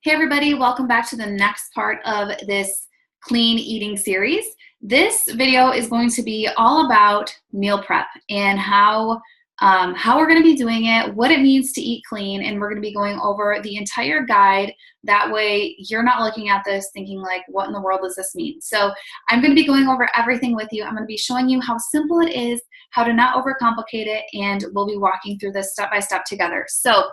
Hey everybody, welcome back to the next part of this clean eating series. This video is going to be all about meal prep and how we're going to be doing it, what it means to eat clean, and we're going to be going over the entire guide. That way you're not looking at this thinking like, what in the world does this mean? So I'm going to be going over everything with you. I'm going to be showing you how simple it is, how to not overcomplicate it, and we'll be walking through this step by step together. So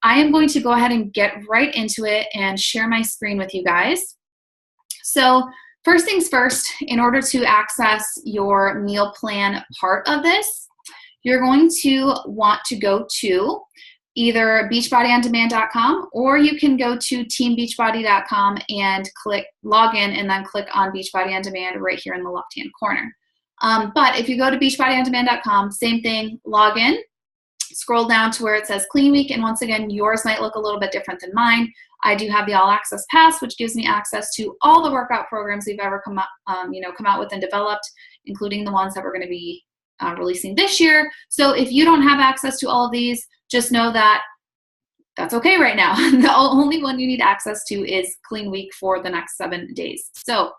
I am going to go ahead and get right into it and share my screen with you guys. So first things first, in order to access your meal plan part of this, you're going to want to go to either beachbodyondemand.com, or you can go to teambeachbody.com and click log in and then click on Beachbody On Demand right here in the left-hand corner. But if you go to beachbodyondemand.com, same thing, log in. Scroll down to where it says Clean Week, and once again, yours might look a little bit different than mine. I do have the All Access Pass, which gives me access to all the workout programs we've ever come out with and developed, including the ones that we're going to be releasing this year. So if you don't have access to all of these, just know that that's okay right now. The only one you need access to is Clean Week for the next 7 days. So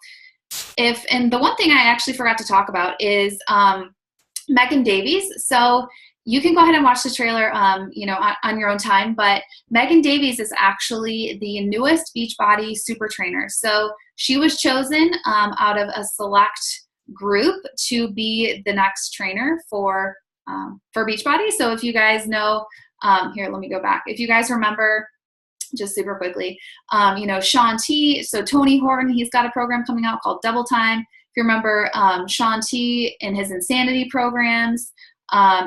and the one thing I actually forgot to talk about is Megan Davies. So you can go ahead and watch the trailer, on your own time, but Megan Davies is actually the newest Beachbody super trainer. So she was chosen out of a select group to be the next trainer for Beachbody. So if you guys know, here, let me go back. If you guys remember, just super quickly, Shaun T, so Tony Horton, he's got a program coming out called Double Time. If you remember Shaun T and his Insanity programs,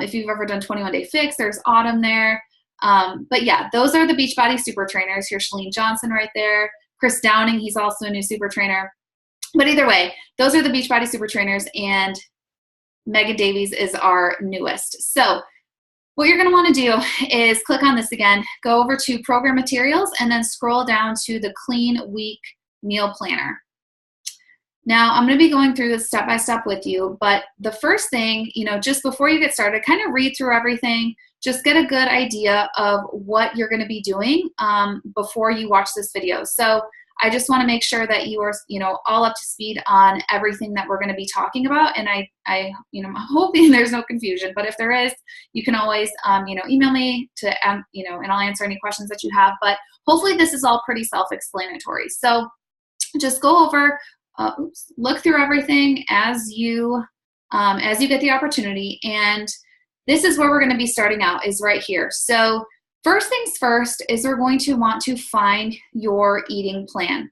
if you've ever done 21 Day Fix, there's Autumn there. But yeah, those are the Beachbody super trainers. Here's Chalene Johnson right there. Chris Downing, he's also a new super trainer. But either way, those are the Beachbody super trainers, and Megan Davies is our newest. So what you're going to want to do is click on this again, go over to Program Materials, and then scroll down to the Clean Week Meal Planner. Now, I'm going to be going through this step by step with you, but the first thing, just before you get started, kind of read through everything, just get a good idea of what you're going to be doing before you watch this video. So I just want to make sure that you are, all up to speed on everything that we're going to be talking about. And I'm hoping there's no confusion, but if there is, you can always, email me to, and I'll answer any questions that you have, but hopefully this is all pretty self-explanatory. So just go over, look through everything as you get the opportunity. And this is where we're going to be starting out, is right here. So first things first is we're going to want to find your eating plan.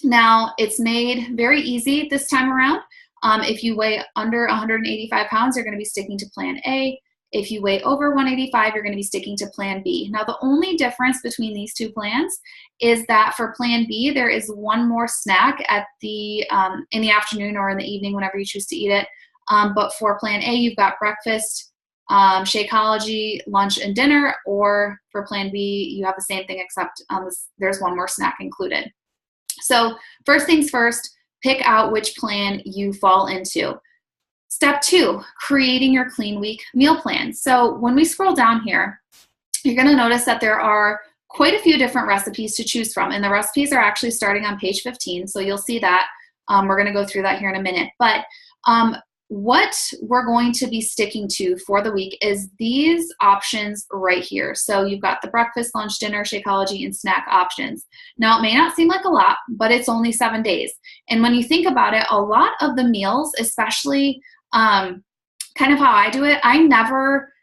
Now, it's made very easy this time around. If you weigh under 185 pounds, you're going to be sticking to Plan A. If you weigh over 185, you're going to be sticking to Plan B. Now, the only difference between these two plans is that for Plan B, there is one more snack at in the afternoon or in the evening, whenever you choose to eat it. But for Plan A, you've got breakfast, Shakeology, lunch, and dinner. Or for Plan B, you have the same thing, except there's one more snack included. So first things first, pick out which plan you fall into. Step 2, creating your Clean Week meal plan. So when we scroll down here, you're going to notice that there are quite a few different recipes to choose from, and the recipes are actually starting on page 15, so you'll see that. We're going to go through that here in a minute. But what we're going to be sticking to for the week is these options right here. So you've got the breakfast, lunch, dinner, Shakeology, and snack options. Now, it may not seem like a lot, but it's only 7 days. And when you think about it, a lot of the meals, especially kind of how I do it, I never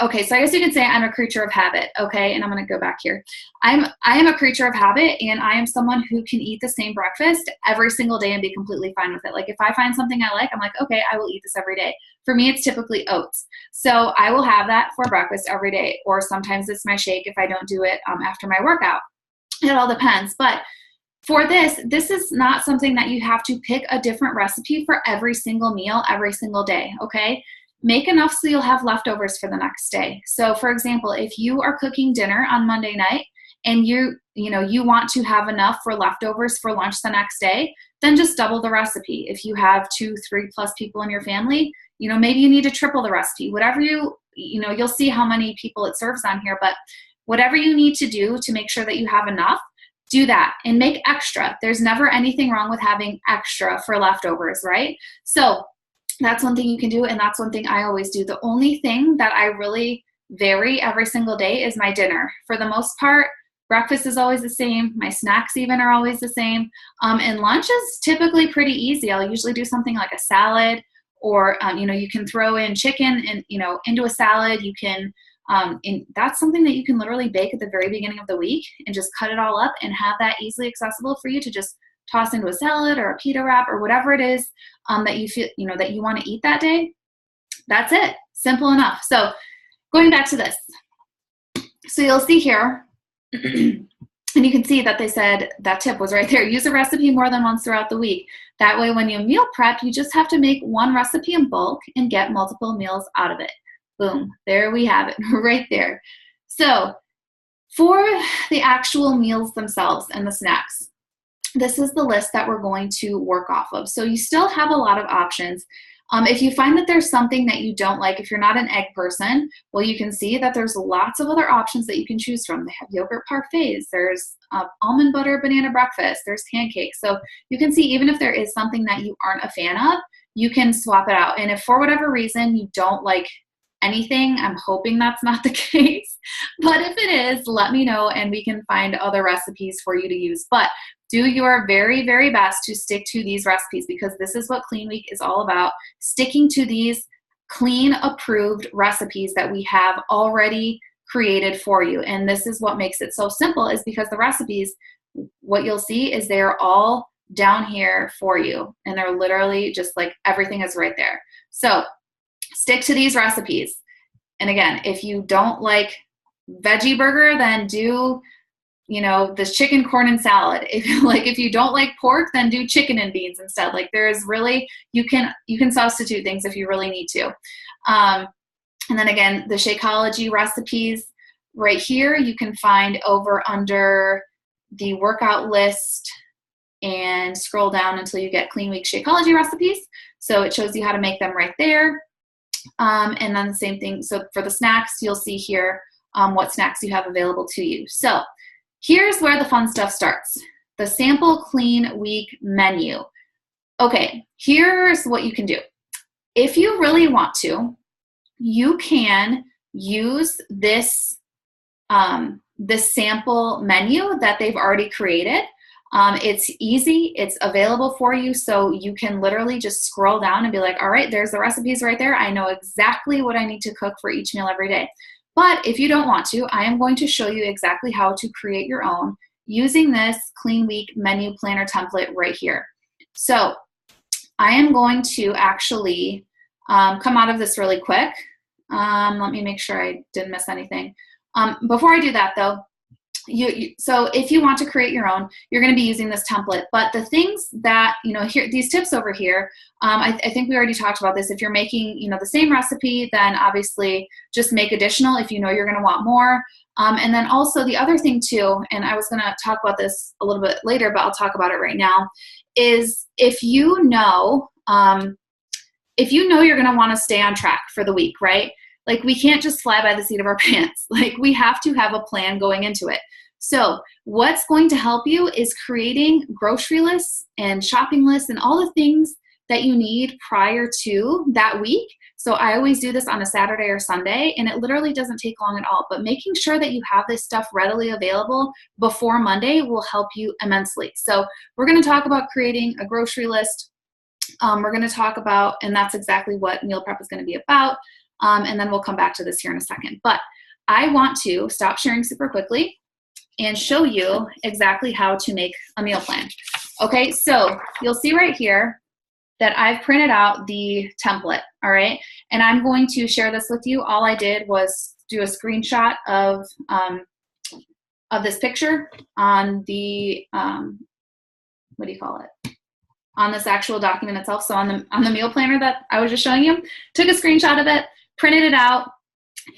okay, so I guess you could say I'm a creature of habit, okay? And I'm going to go back here. I am a creature of habit, and I am someone who can eat the same breakfast every single day and be completely fine with it. Like, if I find something I like, I'm like, okay, I will eat this every day. For me, it's typically oats. So I will have that for breakfast every day, or sometimes it's my shake if I don't do it after my workout. It all depends. But for this is not something that you have to pick a different recipe for every single meal, every single day, okay? Make enough so you'll have leftovers for the next day. So for example, if you are cooking dinner on Monday night and you want to have enough for leftovers for lunch the next day, then just double the recipe. If you have 2, 3+ people in your family, maybe you need to triple the recipe. Whatever you'll see how many people it serves on here, but whatever you need to do to make sure that you have enough, do that and make extra. There's never anything wrong with having extra for leftovers, right? So that's one thing you can do, and that's one thing I always do. The only thing that I really vary every single day is my dinner. For the most part, breakfast is always the same. My snacks even are always the same. And lunch is typically pretty easy. I'll usually do something like a salad, or you can throw in chicken and into a salad. You can that's something that you can literally bake at the very beginning of the week and just cut it all up and have that easily accessible for you to just toss into a salad or a pita wrap or whatever it is that you feel that you want to eat that day. That's it. Simple enough. So going back to this, so you'll see here, and you can see that they said that tip was right there. Use a recipe more than once throughout the week. That way, when you meal prep, you just have to make one recipe in bulk and get multiple meals out of it. Boom, there we have it, right there. So for the actual meals themselves and the snacks, this is the list that we're going to work off of. So you still have a lot of options. If you find that there's something that you don't like, if you're not an egg person, well, you can see that there's lots of other options that you can choose from. They have yogurt parfaits, there's almond butter banana breakfast, there's pancakes. So you can see even if there is something that you aren't a fan of, you can swap it out. And if for whatever reason you don't like anything, I'm hoping that's not the case, but if it is, let me know and we can find other recipes for you to use. But do your very, very best to stick to these recipes, because this is what Clean Week is all about, sticking to these clean approved recipes that we have already created for you. And this is what makes it so simple, is because the recipes, what you'll see is they're all down here for you, and they're literally just like everything is right there. So stick to these recipes. And again, if you don't like veggie burger, then do this chicken, corn, and salad. If you don't like pork, then do chicken and beans instead. Like there's really, you can substitute things if you really need to. And then again, the Shakeology recipes right here, you can find over under the workout list and scroll down until you get Clean Week Shakeology recipes. So it shows you how to make them right there. And then the same thing. So for the snacks, you'll see here what snacks you have available to you. So here's where the fun stuff starts. The sample Clean Week menu. Okay, here's what you can do. If you really want to, you can use this sample menu that they've already created. It's easy, it's available for you, so you can literally just scroll down and be like, all right, there's the recipes right there. I know exactly what I need to cook for each meal every day. But if you don't want to, I am going to show you exactly how to create your own using this Clean Week menu planner template right here. So I am going to actually come out of this really quick. Let me make sure I didn't miss anything. Before I do that though, so if you want to create your own, you're going to be using this template. But the things that, here, these tips over here, I think we already talked about this. If you're making, the same recipe, then obviously just make additional if you know you're going to want more. And then also the other thing too, and I was going to talk about this a little bit later, but I'll talk about it right now, is if you know you're going to want to stay on track for the week, right? Like we can't just fly by the seat of our pants. Like we have to have a plan going into it. So what's going to help you is creating grocery lists and shopping lists and all the things that you need prior to that week. So I always do this on a Saturday or Sunday, and it literally doesn't take long at all. But making sure that you have this stuff readily available before Monday will help you immensely. So we're going to talk about creating a grocery list. We're going to talk about, and that's exactly what meal prep is going to be about. And then we'll come back to this here in a second. But I want to stop sharing super quickly and show you exactly how to make a meal plan. Okay, so you'll see right here that I've printed out the template, all right? And I'm going to share this with you. All I did was do a screenshot of this picture on the, what do you call it? On this actual document itself. So on the meal planner that I was just showing you, took a screenshot of it, printed it out,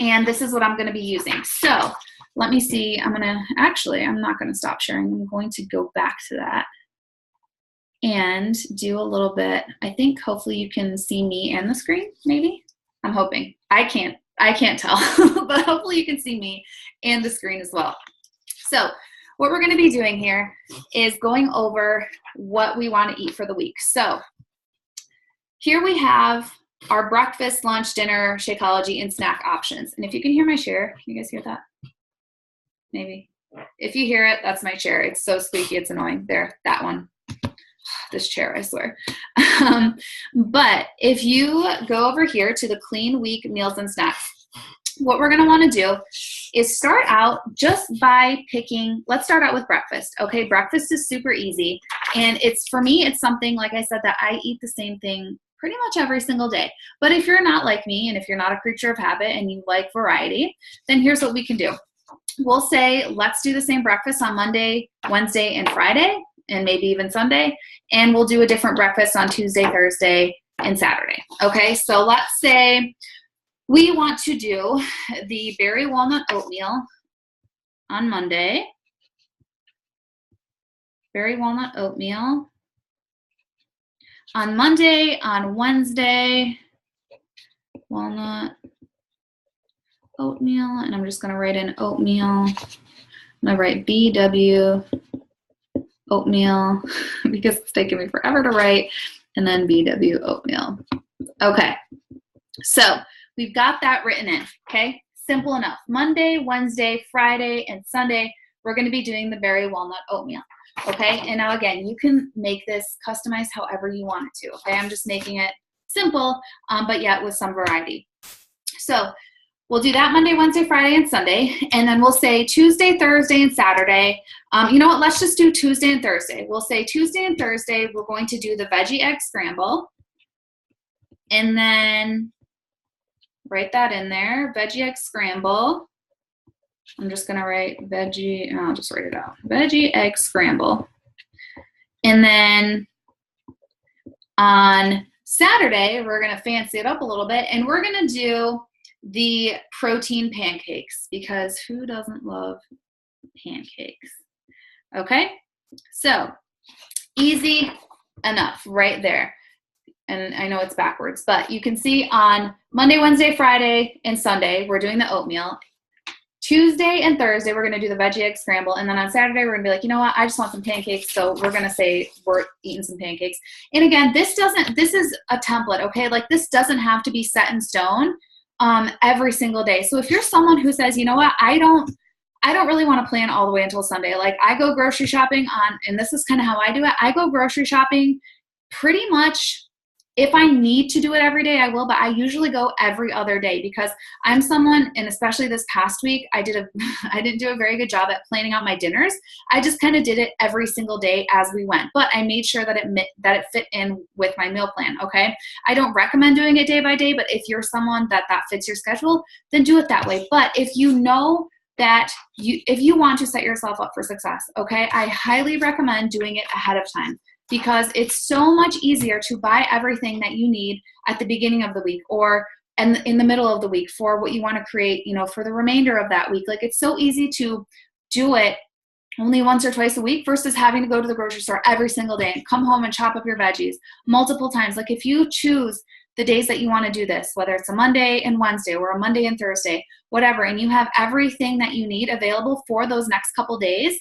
and this is what I'm going to be using. So let me see. I'm not going to stop sharing. I'm going to go back to that and do a little bit. I think hopefully you can see me and the screen, maybe. I'm hoping. I can't. I can't tell, but hopefully you can see me and the screen as well. So what we're going to be doing here is going over what we want to eat for the week. So here we have our breakfast, lunch, dinner, Shakeology, and snack options. And if you can hear my chair, can you guys hear that? Maybe. If you hear it, that's my chair. It's so squeaky, it's annoying. There, that one. This chair, I swear. But if you go over here to the Clean Week Meals and Snacks, what we're going to want to do is start out just by picking, let's start out with breakfast. Okay, breakfast is super easy. And it's, for me, it's something, like I said, that I eat the same thing pretty much every single day. But if you're not like me, and if you're not a creature of habit and you like variety, then here's what we can do. We'll say, let's do the same breakfast on Monday, Wednesday, and Friday, and maybe even Sunday. And we'll do a different breakfast on Tuesday, Thursday, and Saturday. Okay, so let's say we want to do the berry walnut oatmeal on Monday. Berry walnut oatmeal on Monday, on Wednesday, walnut oatmeal, and I'm just going to write in oatmeal. I'm going to write BW oatmeal because it's taking me forever to write, and then BW oatmeal. Okay, so we've got that written in, okay? Simple enough. Monday, Wednesday, Friday, and Sunday, we're going to be doing the berry walnut oatmeal. Okay, and now again, you can make this customized however you want it to, okay? I'm just making it simple, but yet with some variety. So we'll do that Monday, Wednesday, Friday, and Sunday, and then we'll say Tuesday, Thursday, and Saturday. You know what, let's just do Tuesday and Thursday. We'll say Tuesday and Thursday, we're going to do the veggie egg scramble, and then write that in there, veggie egg scramble. I'm just going to write veggie, I'll just write it out. Veggie egg scramble. And then on Saturday, we're going to fancy it up a little bit, and we're going to do the protein pancakes, because who doesn't love pancakes? Okay, so easy enough right there. And I know it's backwards, but you can see on Monday, Wednesday, Friday, and Sunday, we're doing the oatmeal. Tuesday and Thursday, we're going to do the veggie egg scramble. And then on Saturday, we're going to be like, you know what? I just want some pancakes. So we're going to say we're eating some pancakes. And again, this is a template, okay? Like, this doesn't have to be set in stone every single day. So if you're someone who says, you know what? I don't really want to plan all the way until Sunday. Like, I go grocery shopping and this is kind of how I do it. I go grocery shopping pretty much. If I need to do it every day, I will, but I usually go every other day, because I'm someone, and especially this past week, I didn't do a very good job at planning out my dinners. I just kind of did it every single day as we went, but I made sure that it fit in with my meal plan, okay? I don't recommend doing it day by day, but if you're someone that fits your schedule, then do it that way. But if you know that if you want to set yourself up for success, okay, I highly recommend doing it ahead of time, because it's so much easier to buy everything that you need at the beginning of the week or in the middle of the week for what you want to create, you know, for the remainder of that week. Like, it's so easy to do it only once or twice a week versus having to go to the grocery store every single day and come home and chop up your veggies multiple times. Like, if you choose the days that you want to do this, whether it's a Monday and Wednesday or a Monday and Thursday, whatever, and you have everything that you need available for those next couple days,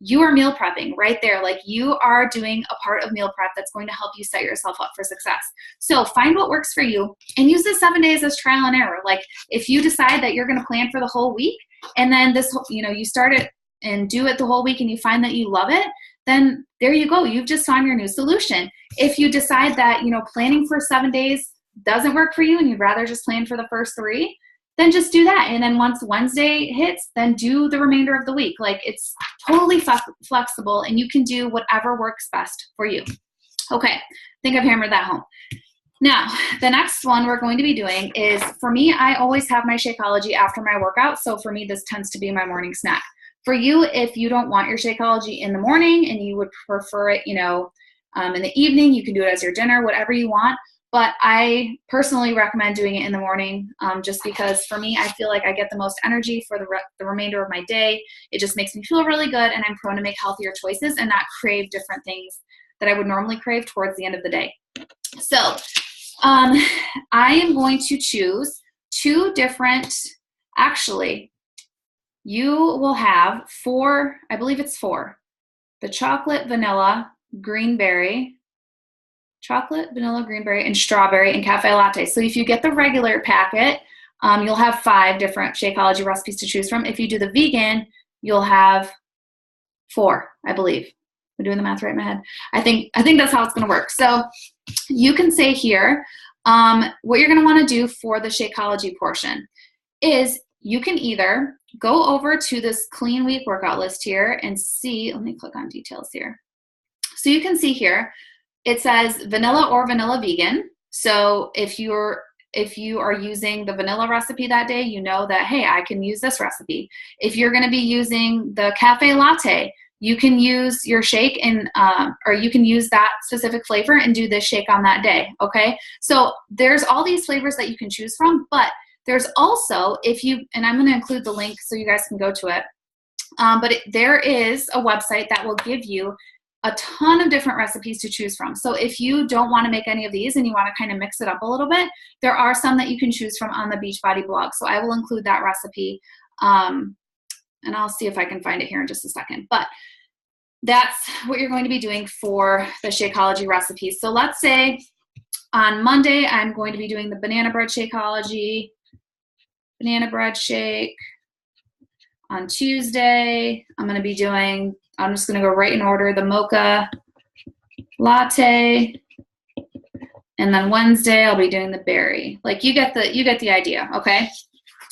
you are meal prepping right there. Like, you are doing a part of meal prep that's going to help you set yourself up for success. So find what works for you and use the 7 days as trial and error. Like, if you decide that you're going to plan for the whole week, and then you start it and do it the whole week and you find that you love it, then there you go. You've just found your new solution. If you decide that, planning for 7 days doesn't work for you and you'd rather just plan for the first 3, then just do that. And then once Wednesday hits, then do the remainder of the week. Like, it's totally flexible, and you can do whatever works best for you. Okay, I think I've hammered that home. Now, the next one we're going to be doing is, for me, I always have my Shakeology after my workout. So for me, this tends to be my morning snack. For you, if you don't want your Shakeology in the morning and you would prefer it, in the evening, you can do it as your dinner, whatever you want. But I personally recommend doing it in the morning, just because for me, I feel like I get the most energy for the remainder of my day. It just makes me feel really good, and I'm prone to make healthier choices and not crave different things that I would normally crave towards the end of the day. So I am going to choose two different, actually, you will have four, I believe it's four. The chocolate, vanilla, greenberry, and strawberry, and cafe latte. So if you get the regular packet, you'll have 5 different Shakeology recipes to choose from. If you do the vegan, you'll have 4, I believe. I'm doing the math right in my head. I think that's how it's going to work. So you can say here, what you're going to want to do for the Shakeology portion is you can either go over to this clean week workout list here and see, let me click on details here. So you can see here, it says vanilla or vanilla vegan. So if you are using the vanilla recipe that day, you know that, hey, I can use this recipe. If you're going to be using the cafe latte, you can use your shake and or you can use that specific flavor and do this shake on that day, okay? So there's all these flavors that you can choose from, but there's also, and I'm going to include the link so you guys can go to it, but there is a website that will give you a ton of different recipes to choose from. So if you don't want to make any of these and you want to kind of mix it up a little bit, there are some that you can choose from on the Beachbody blog. So I will include that recipe, and I'll see if I can find it here in just a second. But that's what you're going to be doing for the Shakeology recipes. So let's say on Monday, I'm going to be doing the banana bread Shakeology, banana bread shake. On Tuesday, I'm going to be doing, I'm just going to go right in order, the mocha latte. And then Wednesday, I'll be doing the berry. Like you get the idea, okay?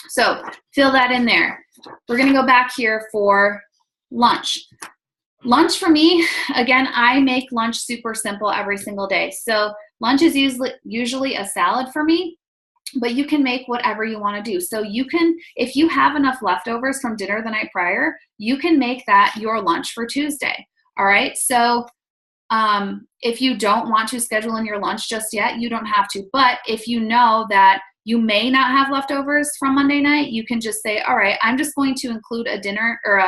So fill that in there. We're going to go back here for lunch. Lunch for me, again, I make lunch super simple every single day. So lunch is usually a salad for me, but you can make whatever you want to do. So you can, if you have enough leftovers from dinner the night prior, you can make that your lunch for Tuesday. All right. So if you don't want to schedule in your lunch just yet, you don't have to. But if you know that you may not have leftovers from Monday night, you can just say, all right, I'm just going to include a dinner or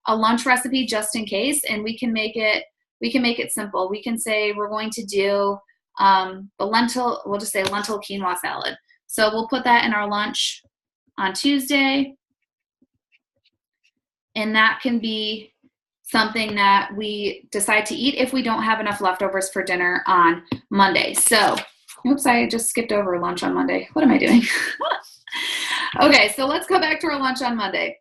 a lunch recipe just in case, and we can make it simple. We can say we're going to do we'll just say lentil quinoa salad. So we'll put that in our lunch on Tuesday, and that can be something that we decide to eat if we don't have enough leftovers for dinner on Monday. So, oops, I just skipped over lunch on Monday. What am I doing? Okay, so let's go back to our lunch on Monday.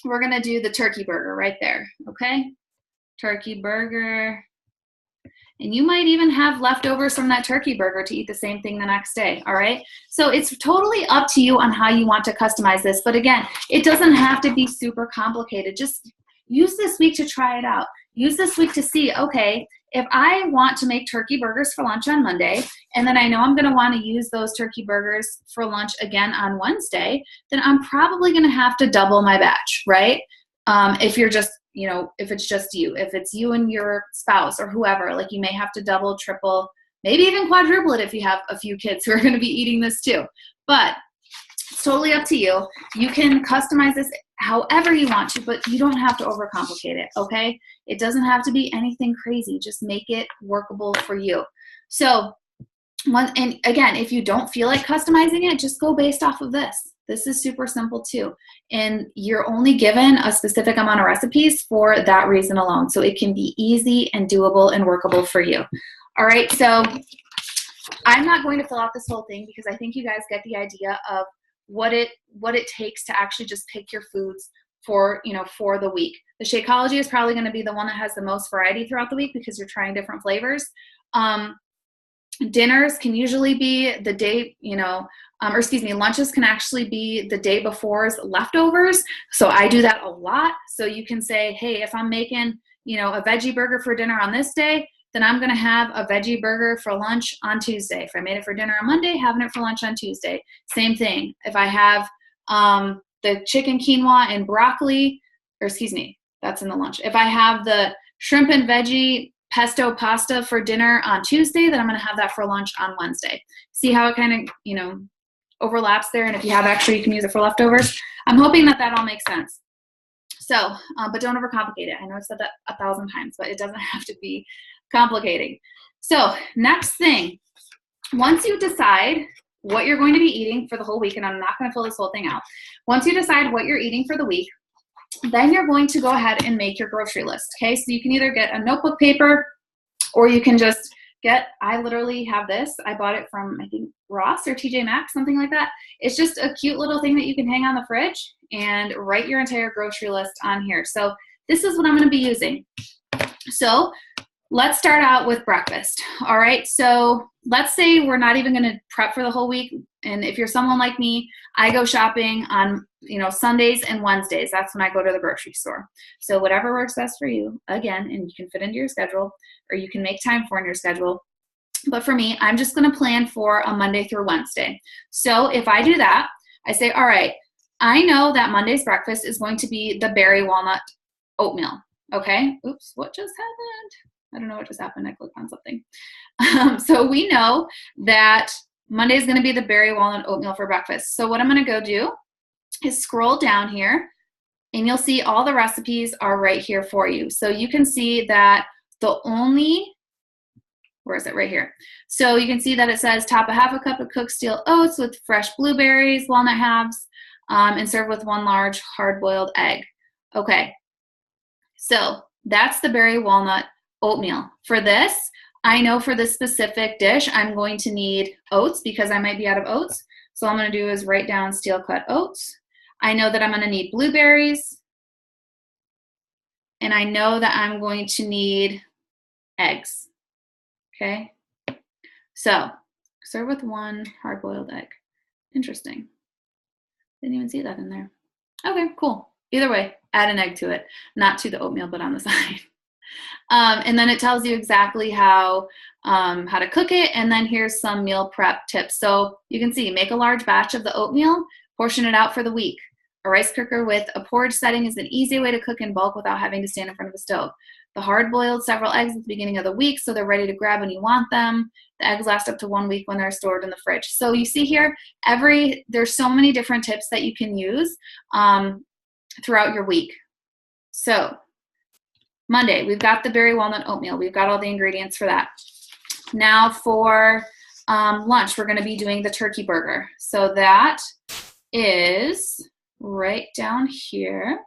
We're going to do the turkey burger right there, okay? Turkey burger. And you might even have leftovers from that turkey burger to eat the same thing the next day, all right? So it's totally up to you on how you want to customize this. But again, it doesn't have to be super complicated. Just use this week to try it out. Use this week to see, okay, if I want to make turkey burgers for lunch on Monday, and then I know I'm going to want to use those turkey burgers for lunch again on Wednesday, then I'm probably going to have to double my batch, right? If you're just, if it's just you, if it's you and your spouse or whoever, like you may have to double, triple, maybe even quadruple it if you have a few kids who are going to be eating this too. But it's totally up to you. You can customize this however you want to, but you don't have to overcomplicate it, okay? It doesn't have to be anything crazy. Just make it workable for you. So, and again, if you don't feel like customizing it, just go based off of this. This is super simple too. And you're only given a specific amount of recipes for that reason alone. So it can be easy and doable and workable for you. All right, so I'm not going to fill out this whole thing because I think you guys get the idea of what it takes to actually just pick your foods for the week. The Shakeology is probably going to be the one that has the most variety throughout the week because you're trying different flavors. Dinners can usually be the day, lunches can actually be the day before's leftovers. So I do that a lot. So you can say, hey, if I'm making, a veggie burger for dinner on this day, then I'm going to have a veggie burger for lunch on Tuesday. If I made it for dinner on Monday, having it for lunch on Tuesday. Same thing. If I have the chicken quinoa and broccoli, that's in the lunch. If I have the shrimp and veggie pesto pasta for dinner on Tuesday, then I'm going to have that for lunch on Wednesday. See how it kind of, overlaps there? And if you have extra, you can use it for leftovers. I'm hoping that all makes sense. So, but don't overcomplicate it. I know I've said that 1,000 times, but it doesn't have to be complicating. So next thing, once you decide what you're going to be eating for the whole week, and I'm not going to fill this whole thing out. Once you decide what you're eating for the week, then you're going to go ahead and make your grocery list, okay? So you can either get a notebook paper, or you can just get, I literally have this. I bought it from, I think, Ross or TJ Maxx, something like that. It's just a cute little thing that you can hang on the fridge and write your entire grocery list on here. So this is what I'm going to be using. So let's start out with breakfast. All right, so let's say we're not even going to prep for the whole week. And if you're someone like me, I go shopping on, Sundays and Wednesdays. That's when I go to the grocery store. So whatever works best for you, again, and you can fit into your schedule, or you can make time for in your schedule. But for me, I'm just going to plan for a Monday through Wednesday. So if I do that, I say, all right, I know that Monday's breakfast is going to be the berry walnut oatmeal. Okay. Oops, what just happened? I don't know what just happened. I clicked on something. So we know that Monday is going to be the berry walnut oatmeal for breakfast. So what I'm going to go do is scroll down here, and you'll see all the recipes are right here for you. So you can see that where is it? Right here. So you can see that it says top a half a cup of cooked steel oats with fresh blueberries, walnut halves, and serve with 1 large hard-boiled egg. Okay, so that's the berry walnut oatmeal. For this, I know for this specific dish, I'm going to need oats because I might be out of oats. So all I'm going to do is write down steel cut oats. I know that I'm going to need blueberries. And I know that I'm going to need eggs. Okay. So serve with 1 hard-boiled egg. Interesting. Didn't even see that in there. Okay, cool. Either way, add an egg to it. Not to the oatmeal, but on the side. And then it tells you exactly how to cook it. And then here's some meal prep tips. So you can see, make a large batch of the oatmeal, portion it out for the week. A rice cooker with a porridge setting is an easy way to cook in bulk without having to stand in front of a stove. The hard-boiled several eggs at the beginning of the week so they're ready to grab when you want them. The eggs last up to 1 week when they're stored in the fridge. So you see here, there's so many different tips that you can use throughout your week. So Monday, we've got the berry walnut oatmeal. We've got all the ingredients for that. Now for lunch, we're going to be doing the turkey burger. So that is right down here.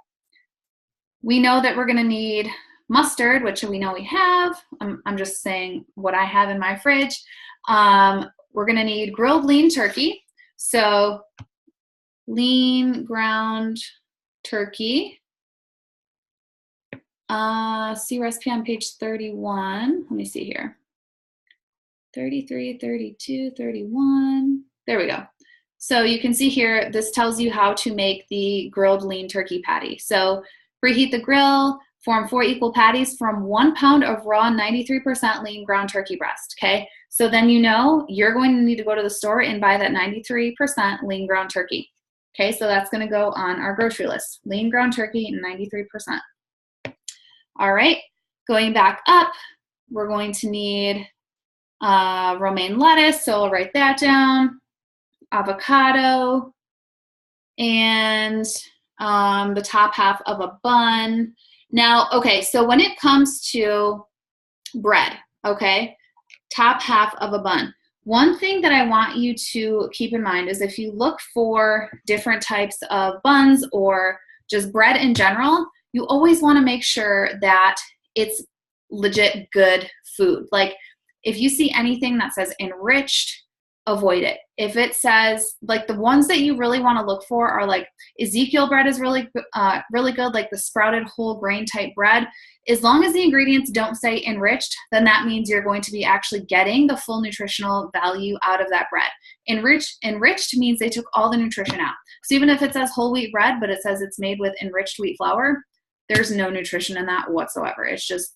We know that we're going to need mustard, which we know we have. I'm just saying what I have in my fridge. We're going to need grilled lean turkey. So lean ground turkey. See recipe on page 31. Let me see here. 33, 32, 31. There we go. So you can see here, this tells you how to make the grilled lean turkey patty. So preheat the grill, form 4 equal patties from 1 pound of raw 93% lean ground turkey breast, okay? So then you know you're going to need to go to the store and buy that 93% lean ground turkey. Okay, so that's gonna go on our grocery list. Lean ground turkey, 93%. All right, going back up, we're going to need romaine lettuce, so I'll write that down, avocado, and the top half of a bun. Now, okay, so when it comes to bread, okay, top half of a bun, one thing that I want you to keep in mind is if you look for different types of buns or just bread in general, you always want to make sure that it's legit good food. Like if you see anything that says enriched, avoid it. If it says, like the ones that you really want to look for are like Ezekiel bread is really good, like the sprouted whole grain type bread. As long as the ingredients don't say enriched, then that means you're going to be actually getting the full nutritional value out of that bread. Enriched means they took all the nutrition out. So even if it says whole wheat bread, but it says it's made with enriched wheat flour, there's no nutrition in that whatsoever. It's just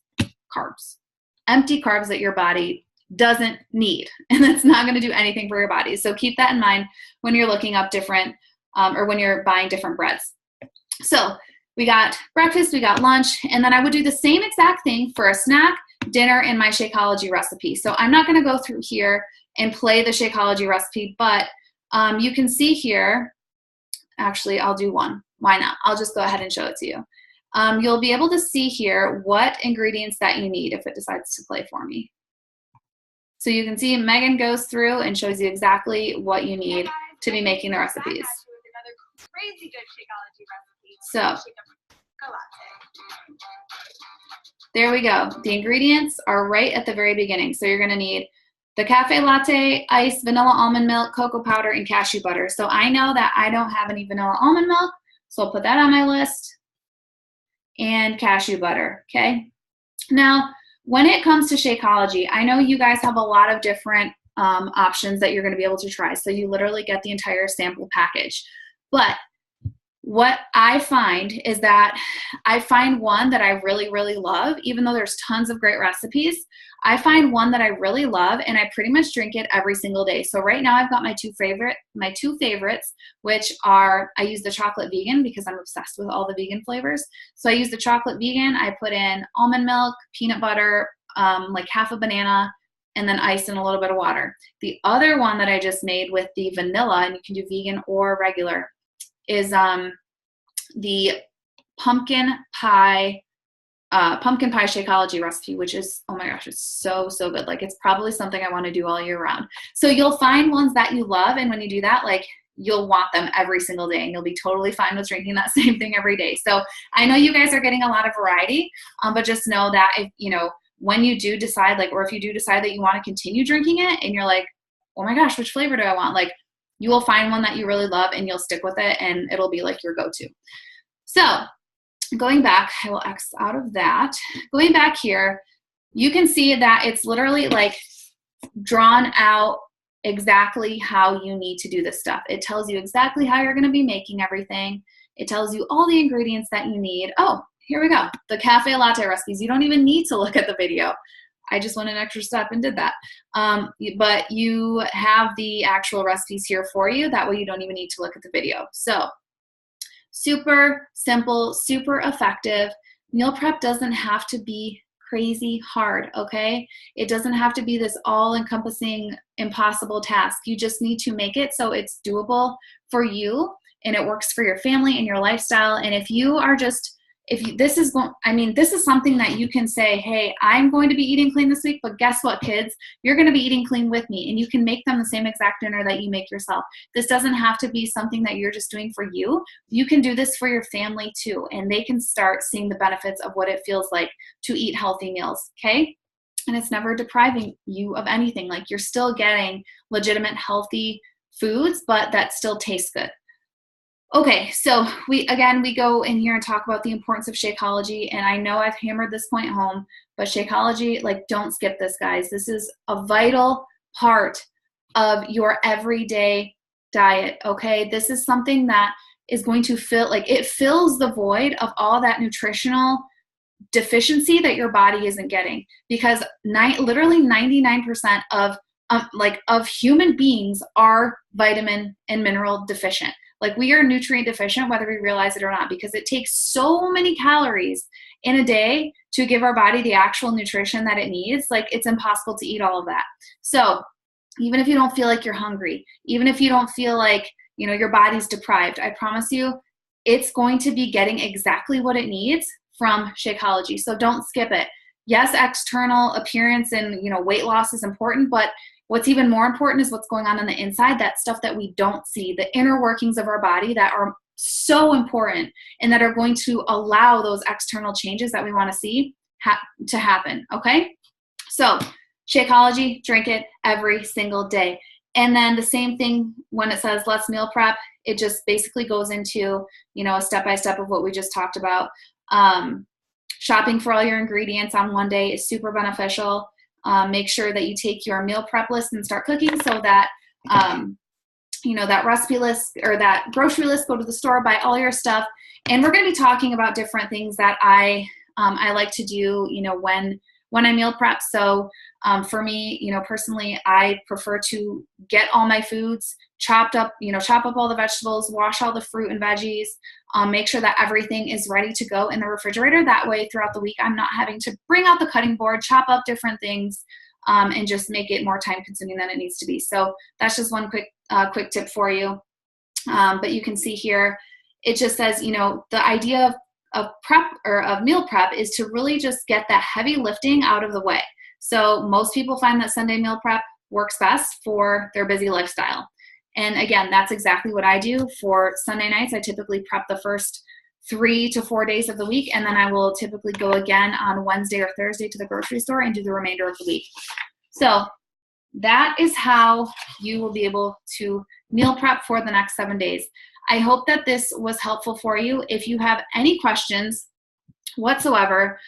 carbs, empty carbs that your body doesn't need, and that's not going to do anything for your body. So keep that in mind when you're looking up different or when you're buying different breads. So we got breakfast, we got lunch, and then I would do the same exact thing for a snack, dinner, and my Shakeology recipe. So I'm not going to go through here and play the Shakeology recipe, but you can see here, actually I'll do one. Why not? I'll just go ahead and show it to you. You'll be able to see here what ingredients that you need if it decides to play for me. So you can see Megan goes through and shows you exactly what you need to be making the recipes. So there we go. The ingredients are right at the very beginning. So you're going to need the cafe latte, ice, vanilla almond milk, cocoa powder, and cashew butter. So I know that I don't have any vanilla almond milk, so I'll put that on my list. And cashew butter, okay? Now, when it comes to Shakeology, I know you guys have a lot of different options that you're going to be able to try. So you literally get the entire sample package. But what I find is that I find one that I really, really love, even though there's tons of great recipes. I find one that I really love, and I pretty much drink it every single day. So right now I've got my two favorites, which are, I use the chocolate vegan because I'm obsessed with all the vegan flavors. So I use the chocolate vegan. I put in almond milk, peanut butter, like half a banana, and then ice and a little bit of water. The other one that I just made with the vanilla, and you can do vegan or regular, is the pumpkin pie Shakeology recipe, which is, oh my gosh, it's so, so good. Like, it's probably something I want to do all year round. So you'll find ones that you love, and when you do that, like, you'll want them every single day, and you'll be totally fine with drinking that same thing every day. So I know you guys are getting a lot of variety, but just know that if, you know, when you do decide, like, or if you do decide that you want to continue drinking it and you're like, oh my gosh, which flavor do I want? Like, you will find one that you really love and you'll stick with it, and it'll be like your go-to. So going back, I will X out of that. Going back here, you can see that it's literally like drawn out exactly how you need to do this stuff. It tells you exactly how you're going to be making everything. It tells you all the ingredients that you need. Oh, here we go. The cafe latte recipes. You don't even need to look at the video. I just went an extra step and did that. But you have the actual recipes here for you. That way you don't even need to look at the video. So super simple, super effective. Meal prep doesn't have to be crazy hard, okay? It doesn't have to be this all-encompassing, impossible task. You just need to make it so it's doable for you and it works for your family and your lifestyle. And if you are just, this is something that you can say, hey, I'm going to be eating clean this week, but guess what, kids? You're going to be eating clean with me, and you can make them the same exact dinner that you make yourself. This doesn't have to be something that you're just doing for you. You can do this for your family too, and they can start seeing the benefits of what it feels like to eat healthy meals, okay? And it's never depriving you of anything. Like, you're still getting legitimate healthy foods, but that still tastes good. Okay, so we go in here and talk about the importance of Shakeology, and I know I've hammered this point home, but Shakeology, like, don't skip this, guys. This is a vital part of your everyday diet, okay? This is something that is going to it fills the void of all that nutritional deficiency that your body isn't getting, because literally 99% of human beings are vitamin and mineral deficient. Like, we are nutrient deficient whether we realize it or not, because it takes so many calories in a day to give our body the actual nutrition that it needs. Like, it's impossible to eat all of that. So even if you don't feel like you're hungry, even if you don't feel like, you know, your body's deprived, I promise you it's going to be getting exactly what it needs from Shakeology. So don't skip it. Yes, external appearance and, you know, weight loss is important, but what's even more important is what's going on the inside, that stuff that we don't see, the inner workings of our body that are so important and that are going to allow those external changes that we want to see to happen, okay? So Shakeology, drink it every single day. And then the same thing when it says let's meal prep, it just basically goes into, you know, a step-by-step of what we just talked about. Shopping for all your ingredients on one day is super beneficial. Make sure that you take your meal prep list and start cooking, so that, you know, that recipe list or that grocery list, go to the store, buy all your stuff. And we're going to be talking about different things that I like to do, you know, when I meal prep. So for me, you know, personally, I prefer to get all my foods chopped up, you know, chop up all the vegetables, wash all the fruit and veggies, make sure that everything is ready to go in the refrigerator. That way throughout the week, I'm not having to bring out the cutting board, chop up different things, and just make it more time consuming than it needs to be. So that's just one quick tip for you. But you can see here, it just says, you know, the idea of prep or of meal prep is to really just get that heavy lifting out of the way. So most people find that Sunday meal prep works best for their busy lifestyle. And again, that's exactly what I do for Sunday nights. I typically prep the first 3 to 4 days of the week, and then I will typically go again on Wednesday or Thursday to the grocery store and do the remainder of the week. So that is how you will be able to meal prep for the next 7 days. I hope that this was helpful for you. If you have any questions whatsoever,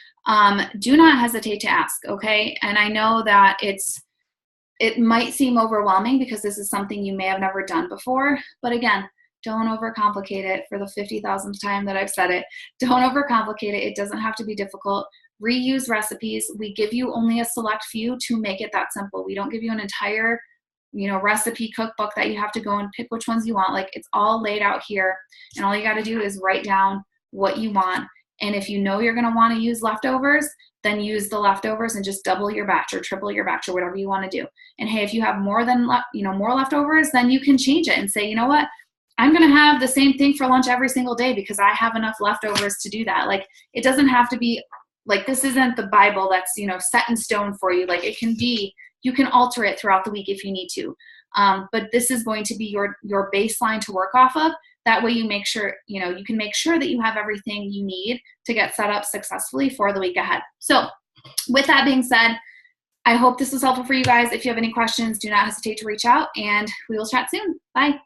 do not hesitate to ask, okay? And I know that it might seem overwhelming because this is something you may have never done before, but again, don't overcomplicate it. For the 50,000th time that I've said it, don't overcomplicate it. It doesn't have to be difficult. Reuse recipes. We give you only a select few to make it that simple. We don't give you an entire, recipe cookbook that you have to go and pick which ones you want. Like, it's all laid out here, and all you got to do is write down what you want. And if you know you're going to want to use leftovers, then use the leftovers and just double your batch or triple your batch or whatever you want to do. And hey, if you have more leftovers, then you can change it and say, you know what? I'm going to have the same thing for lunch every single day because I have enough leftovers to do that. Like, it doesn't have to be like, this isn't the Bible that's, set in stone for you. Like, it can be, you can alter it throughout the week if you need to. But this is going to be your baseline to work off of. That way you make sure, you can make sure that you have everything you need to get set up successfully for the week ahead. So with that being said, I hope this was helpful for you guys. If you have any questions, do not hesitate to reach out, and we will chat soon. Bye.